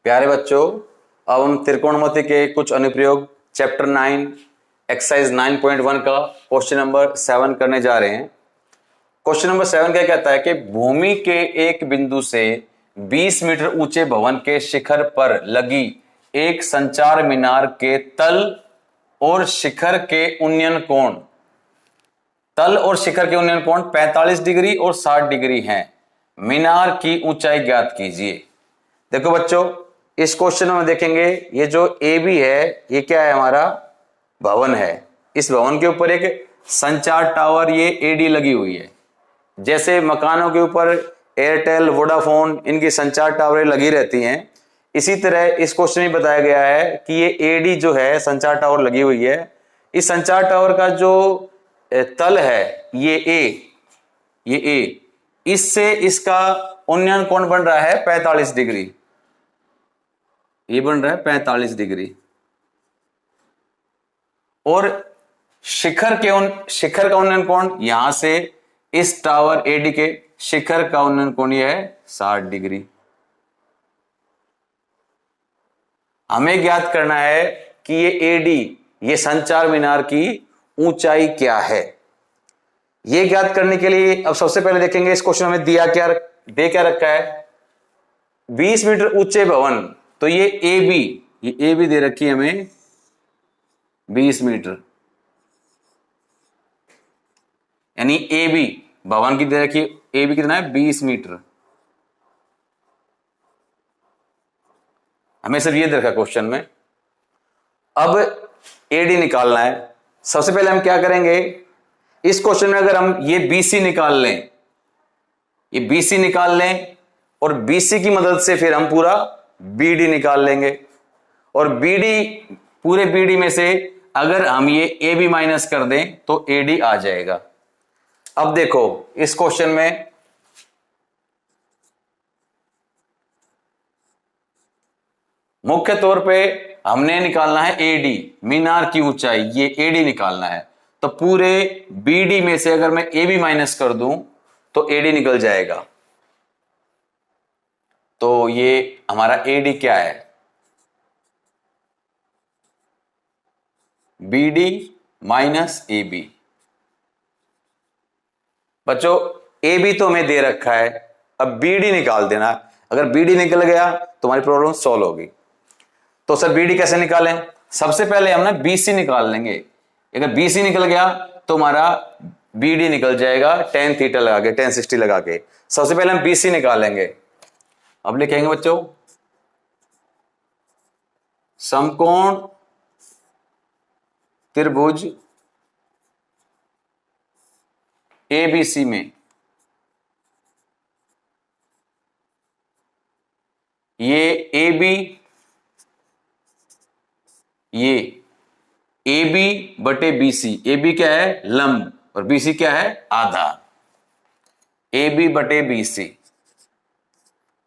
प्यारे बच्चों, अब हम त्रिकोणमिति के कुछ अनुप्रयोग चैप्टर 9 एक्सरसाइज 9.1 का क्वेश्चन नंबर 7 करने जा रहे हैं। क्वेश्चन नंबर 7 क्या कहता है कि भूमि के एक बिंदु से 20 मीटर ऊंचे भवन के शिखर पर लगी एक संचार मीनार के तल और शिखर के उन्नयन कोण 45 डिग्री और 60 डिग्री हैं। मीनार की ऊंचाई ज्ञात कीजिए। देखो बच्चों, इस क्वेश्चन में देखेंगे ये जो ए बी है ये क्या है, हमारा भवन है। इस भवन के ऊपर एक संचार टावर ये एडी लगी हुई है। जैसे मकानों के ऊपर एयरटेल वोडाफोन इनकी संचार टावरें लगी रहती हैं, इसी तरह इस क्वेश्चन में बताया गया है कि ये एडी जो है संचार टावर लगी हुई है। इस संचार टावर का जो तल है ये ए, इससे इसका उन्नयन कोण बन रहा है 45 डिग्री। ये बन रहा है 45 डिग्री और शिखर का उन्नयन कोण यहां से इस टावर एडी के शिखर का उन्नयन कोण यह है 60 डिग्री। हमें ज्ञात करना है कि ये एडी, ये संचार मीनार की ऊंचाई क्या है। ये ज्ञात करने के लिए अब सबसे पहले देखेंगे इस क्वेश्चन में दे क्या रखा है, 20 मीटर ऊंचे भवन। तो ये ए बी दे रखी है हमें 20 मीटर, यानी ए बी भवन की दे रखी ए बी कितना है 20 मीटर। हमें सिर्फ ये दे रखा क्वेश्चन में। अब एडी निकालना है। सबसे पहले हम क्या करेंगे, इस क्वेश्चन में अगर हम ये बीसी निकाल लें और बीसी की मदद से फिर हम पूरा बीडी निकाल लेंगे और पूरे बीडी में से अगर हम ये ए बी माइनस कर दें तो एडी आ जाएगा। अब देखो इस क्वेश्चन में मुख्य तौर पे हमने निकालना है एडी, मीनार की ऊंचाई, ये एडी निकालना है। तो पूरे बीडी में से अगर मैं ए बी माइनस कर दूं तो एडी निकल जाएगा। तो ये हमारा एडी क्या है, बीडी माइनस ए बी। बच्चों ए बी तो हमें दे रखा है, अब बीडी निकाल देना। अगर बीडी निकल गया तो हमारी प्रॉब्लम सॉल्व होगी। तो सर बीडी कैसे निकालें, सबसे पहले हम ना बीसी निकाल लेंगे। अगर बीसी निकल गया तो हमारा बीडी निकल जाएगा tan थीटा लगा के, tan 60 लगा के। सबसे पहले हम बीसी निकालेंगे। अब लिखेंगे बच्चों समकोण त्रिभुज एबीसी में ये ए बी बटे बीसी। ए बी क्या है लंब और बीसी क्या है आधार। ए बी बटे बीसी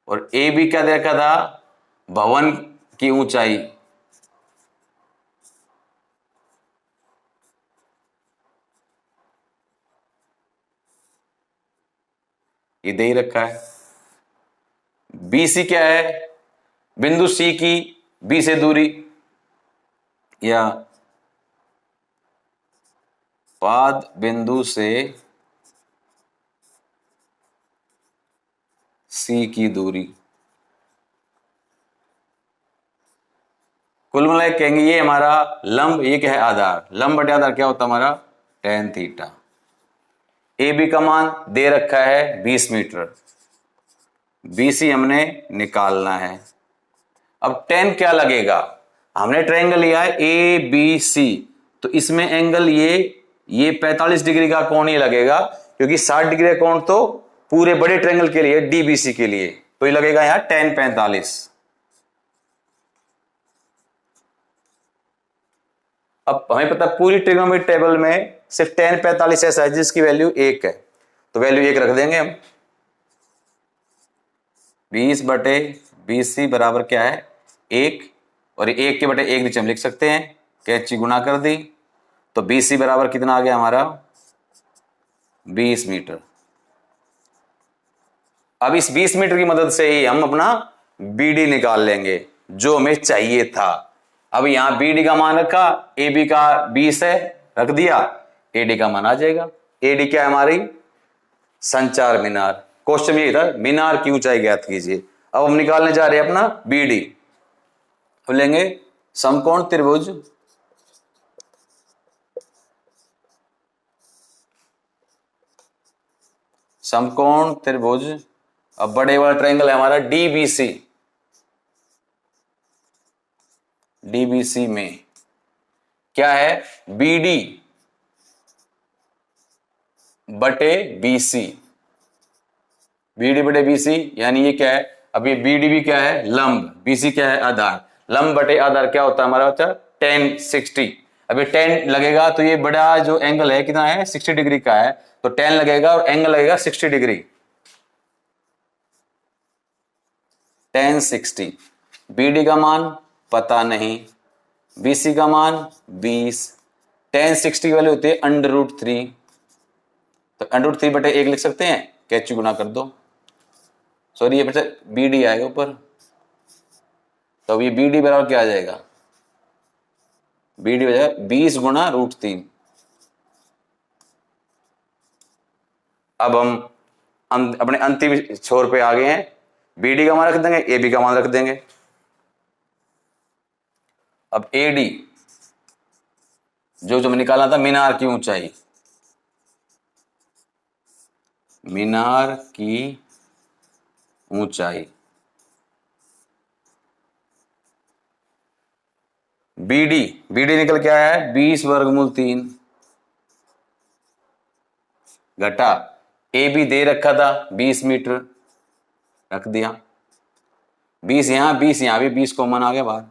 और ए बी क्या देखा था, भवन की ऊंचाई। ये दे ही रखा है। बीसी क्या है, बिंदु सी की बी से दूरी या पाद बिंदु से सी की दूरी। कुल मिला कहेंगे ये हमारा लंब, ये क्या है आधार। लंब बटे आधार क्या होता है हमारा tan थीटा। ए बी का मान दे रखा है 20 मीटर, बीसी हमने निकालना है। अब tan क्या लगेगा, हमने ट्रायंगल लिया है ए बी सी, तो इसमें एंगल ये 45 डिग्री का कोण ही लगेगा, क्योंकि 60 डिग्री का कोण तो पूरे बड़े ट्रायंगल के लिए डीबीसी के लिए, तो ये लगेगा यहां tan 45। अब हमें पता पूरी ट्रिग्नोमेट्री टेबल में सिर्फ tan 45 ऐसा है जिसकी वैल्यू 1 है, तो वैल्यू 1 रख देंगे हम। 20 बटे 20 बराबर क्या है 1, और 1 के बटे 1 नीचे हम लिख सकते हैं, कैची गुणा कर दी तो 20 बराबर कितना आ गया हमारा 20 मीटर। अब इस 20 मीटर की मदद से ही हम अपना BD निकाल लेंगे जो हमें चाहिए था। अब यहां BD का मान रखा, AB का 20 है, रख दिया, AD का मान आ जाएगा। AD क्या है हमारी? संचार मीनार। क्वेश्चन ये था मीनार की ऊंचाई ज्ञात कीजिए। अब हम निकालने जा रहे हैं अपना BD। तो लेंगे समकोण त्रिभुज समकोण त्रिभुज। अब बड़े वाला ट्रायंगल है हमारा DBC। DBC में क्या है? BD बटे BC। BD बटे BC यानी ये क्या है? अब ये BD भी क्या है? लंब। BC क्या है? आधार। लंब बटे आधार क्या होता है हमारा बच्चा? tan 60। अब ये tan लगेगा तो ये बड़ा जो एंगल है कितना है? 60 डिग्री का है, तो tan लगेगा और एंगल लगेगा 60 डिग्री। tan 60। BD का मान पता नहीं, BC का मान 20। tan 60 की वैल्यू होती है √3, तो √3 बटे 1 लिख सकते हैं, कैची गुना कर दो। सॉरी ये बच्चा BD आएगा ऊपर, तो अब ये BD बराबर क्या आ जाएगा? BD बजाय 20 गुना √3। अब हम अपने अंतिम छोर पे आ गए हैं। BD का मान रख देंगे, AB का मान रख देंगे। अब AD जो हमें निकालना था मीनार की ऊंचाई, मीनार की ऊंचाई। BD निकल क्या है? 20 वर्गमूल 3 घटा AB दे रखा था 20 मीटर, रख दिया। 20 यहां, 20 यहां भी, 20 कॉमन आ गया बाहर।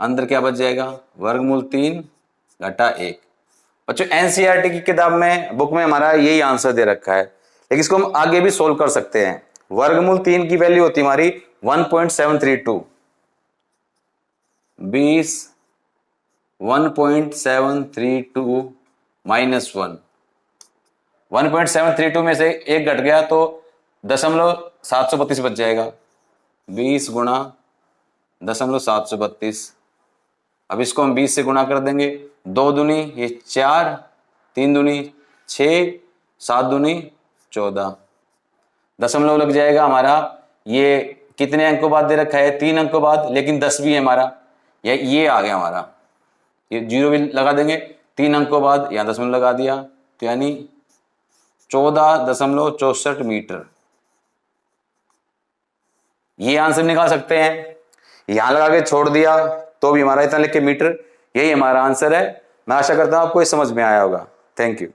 अंदर क्या बच जाएगा? वर्गमूल 3 घटा 1। बच्चों NCERT की किताब में, बुक में हमारा यही आंसर दे रखा है, लेकिन इसको हम आगे भी सोल्व कर सकते हैं। वर्गमूल 3 की वैल्यू होती है हमारी 1.732। 20 1.732 माइनस 1, 1.732 में से 1 घट गया तो 0.732 बच जाएगा। 20 गुणा 0.732। अब इसको हम 20 से गुणा कर देंगे। 2 दूनी ये 4, 3 दूनी 6, 7 दूनी 14। दशमलव लग जाएगा हमारा। ये कितने अंकों बाद दे रखा है? 3 अंकों बाद, लेकिन 10 भी है हमारा, ये आ गया हमारा। ये 0 भी लगा देंगे 3 अंकों बाद, यहां दशमलव लगा दिया, तो यानी 14.64 मीटर। ये आंसर निकाल सकते हैं। यहां लगा के छोड़ दिया तो भी हमारा इतना लिख के मीटर, यही हमारा आंसर है। मैं आशा करता हूं आपको ये समझ में आया होगा। Thank you.